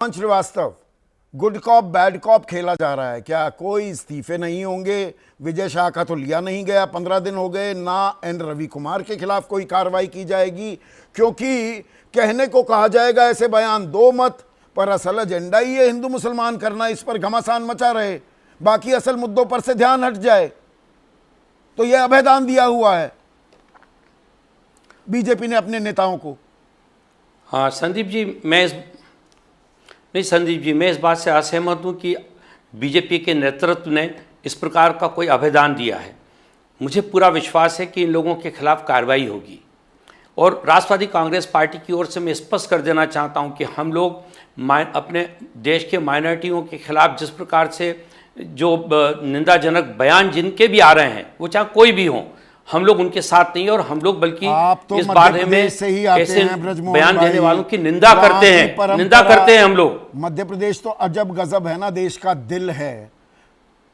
Srivastava, good cop bad cop खेला जा रहा है क्या? कोई इस्तीफे नहीं होंगे, विजय शाह का तो लिया नहीं गया, 15 दिन हो गए ना। एन रवि कुमार के खिलाफ कोई कार्रवाई की जाएगी क्योंकि कहने को कहा जाएगा ऐसे बयान दो मत, पर असल एजेंडा ही है हिंदू मुसलमान करना, इस पर घमासान मचा रहे, बाकी असल मुद्दों पर से ध्यान हट जाए। तो यह अभयदान दिया हुआ है बीजेपी ने अपने नेताओं को। हाँ संदीप जी, मैं इस बात से असहमत हूँ कि बीजेपी के नेतृत्व ने इस प्रकार का कोई अभयदान दिया है। मुझे पूरा विश्वास है कि इन लोगों के खिलाफ कार्रवाई होगी। और राष्ट्रवादी कांग्रेस पार्टी की ओर से मैं स्पष्ट कर देना चाहता हूँ कि हम लोग अपने देश के माइनॉरिटियों के खिलाफ जिस प्रकार से जो निंदाजनक बयान जिनके भी आ रहे हैं, वो चाहे कोई भी हो, हम लोग उनके साथ नहीं, और हम लोग बल्कि तो इस बारे में ऐसे बयान देने वालों की निंदा करते हैं हम लोग। मध्य प्रदेश तो अजब गजब है ना, देश का दिल है।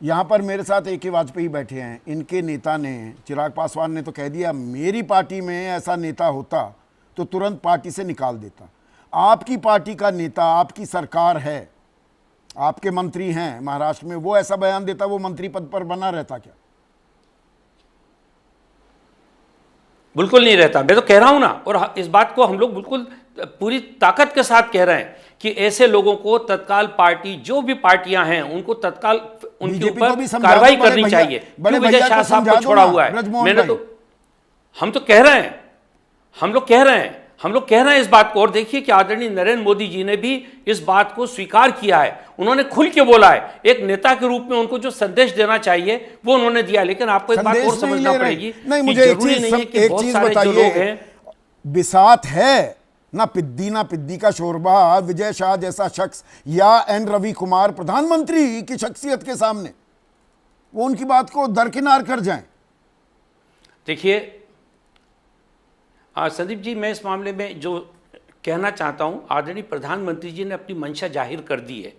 यहाँ पर मेरे साथ ए के वाजपेयी बैठे हैं, इनके नेता ने, चिराग पासवान ने तो कह दिया मेरी पार्टी में ऐसा नेता होता तो तुरंत पार्टी से निकाल देता। आपकी पार्टी का नेता, आपकी सरकार है, आपके मंत्री हैं महाराष्ट्र में, वो ऐसा बयान देता, वो मंत्री पद पर बना रहता क्या? बिल्कुल नहीं रहता। मैं तो कह रहा हूं ना, और इस बात को हम लोग बिल्कुल पूरी ताकत के साथ कह रहे हैं कि ऐसे लोगों को तत्काल पार्टी, जो भी पार्टियां हैं, उनको तत्काल उनके ऊपर कार्रवाई करनी चाहिए। क्यों विजय शाह साहब को छोड़ा हुआ है? हम तो कह रहे हैं, हम लोग कह रहे हैं इस बात को। और देखिए कि आदरणीय नरेंद्र मोदी जी ने भी इस बात को स्वीकार किया है, उन्होंने खुल के बोला है। एक नेता के रूप में उनको जो संदेश देना चाहिए वो उन्होंने दिया। लेकिन आपको एक बात और समझना पड़ेगी, नहीं मुझे एक चीज बताइए, बिसात है ना पिद्दी का शोरबा विजय शाह जैसा शख्स या एन रवि कुमार प्रधानमंत्री की शख्सियत के सामने, वो उनकी बात को दरकिनार कर जाएं। देखिए संदीप जी, मैं इस मामले में जो कहना चाहता हूं, आदरणीय प्रधानमंत्री जी ने अपनी मंशा जाहिर कर दी है।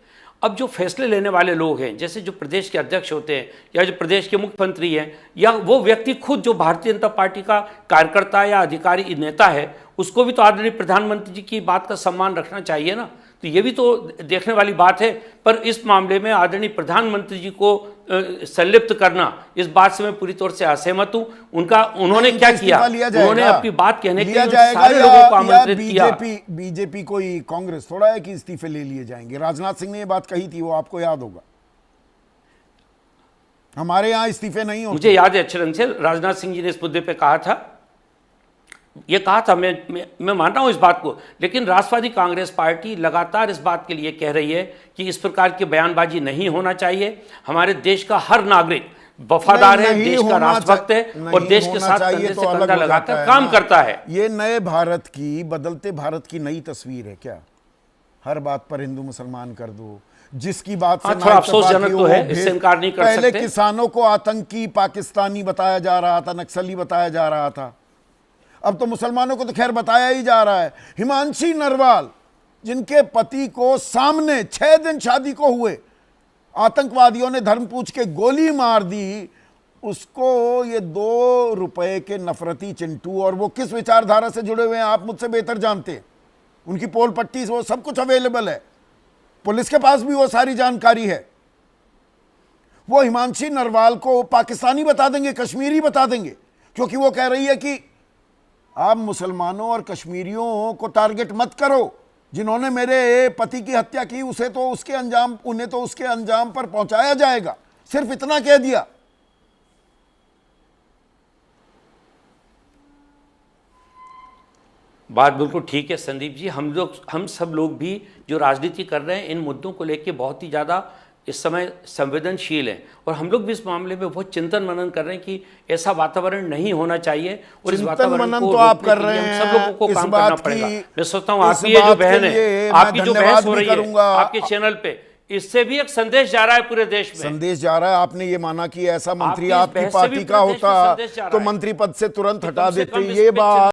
अब जो फैसले लेने वाले लोग हैं, जैसे जो प्रदेश के अध्यक्ष होते हैं या जो प्रदेश के मुख्यमंत्री हैं, या वो व्यक्ति खुद जो भारतीय जनता पार्टी का कार्यकर्ता या अधिकारी नेता है, उसको भी तो आदरणीय प्रधानमंत्री जी की बात का सम्मान रखना चाहिए ना। तो ये भी तो देखने वाली बात है। पर इस मामले में आदरणीय प्रधानमंत्री जी को संलिप्त करना, इस बात से मैं पूरी तौर से असहमत हूं। उन्होंने क्या किया, उन्होंने अपनी बात कहने के लिए सारे लोगों को आमंत्रित किया। बीजेपी कोई कांग्रेस थोड़ा है कि इस्तीफे ले लिए जाएंगे। राजनाथ सिंह ने ये बात कही थी, वो आपको याद होगा। हमारे यहाँ इस्तीफे नहीं होते। मुझे याद है अच्छे ढंग से, राजनाथ सिंह जी ने इस मुद्दे पर कहा था, मैं मान रहा हूं इस बात को। लेकिन राष्ट्रवादी कांग्रेस पार्टी लगातार इस बात के लिए कह रही है कि इस प्रकार की बयानबाजी नहीं होना चाहिए। हमारे देश का हर नागरिक वफादार है, देश का राष्ट्रभक्त है और देश के साथ कंधे से कंधा लगाकर काम करता है। ये नए भारत की, बदलते भारत की नई तस्वीर है क्या? हर बात पर हिंदू मुसलमान कर दो, जिसकी बात से थोड़ा अफसोसजनक तो है, इससे इनकार नहीं कर सकते। पहले किसानों को आतंकी पाकिस्तानी बताया जा रहा था, नक्सली बताया जा रहा था, अब तो मुसलमानों को तो खैर बताया ही जा रहा है। हिमांशी नरवाल, जिनके पति को सामने 6 दिन शादी को हुए आतंकवादियों ने धर्म पूछ के गोली मार दी, उसको ये 2 रुपए के नफरती चिंटू, और वो किस विचारधारा से जुड़े हुए हैं आप मुझसे बेहतर जानते हैं। उनकी पोल पट्टी वो सब कुछ अवेलेबल है, पुलिस के पास भी वो सारी जानकारी है। वो हिमांशी नरवाल को पाकिस्तानी बता देंगे, कश्मीरी बता देंगे, क्योंकि वो कह रही है कि आप मुसलमानों और कश्मीरियों को टारगेट मत करो। जिन्होंने मेरे पति की हत्या की उन्हें तो उसके अंजाम पर पहुंचाया जाएगा। सिर्फ इतना कह दिया। बात बिल्कुल ठीक है संदीप जी। हम सब लोग भी जो राजनीति कर रहे हैं, इन मुद्दों को लेकर बहुत ही ज़्यादा इस समय संवेदनशील है, और हम लोग भी इस मामले में बहुत चिंतन मनन कर रहे हैं कि ऐसा वातावरण नहीं होना चाहिए। और इस वातावरण को तो आप कर रहे हैं, सब लोगों को काम करना पड़ेगा। मैं सोचता हूँ आपकी ये जो बहन है, आपकी जो बहस हो रही है आपके चैनल पे, इससे भी एक संदेश जा रहा है पूरे देश में। संदेश जा रहा है। आपने ये माना कि ऐसा मंत्री आपकी पार्टी का होता तो मंत्री पद से तुरंत हटा देते, ये बात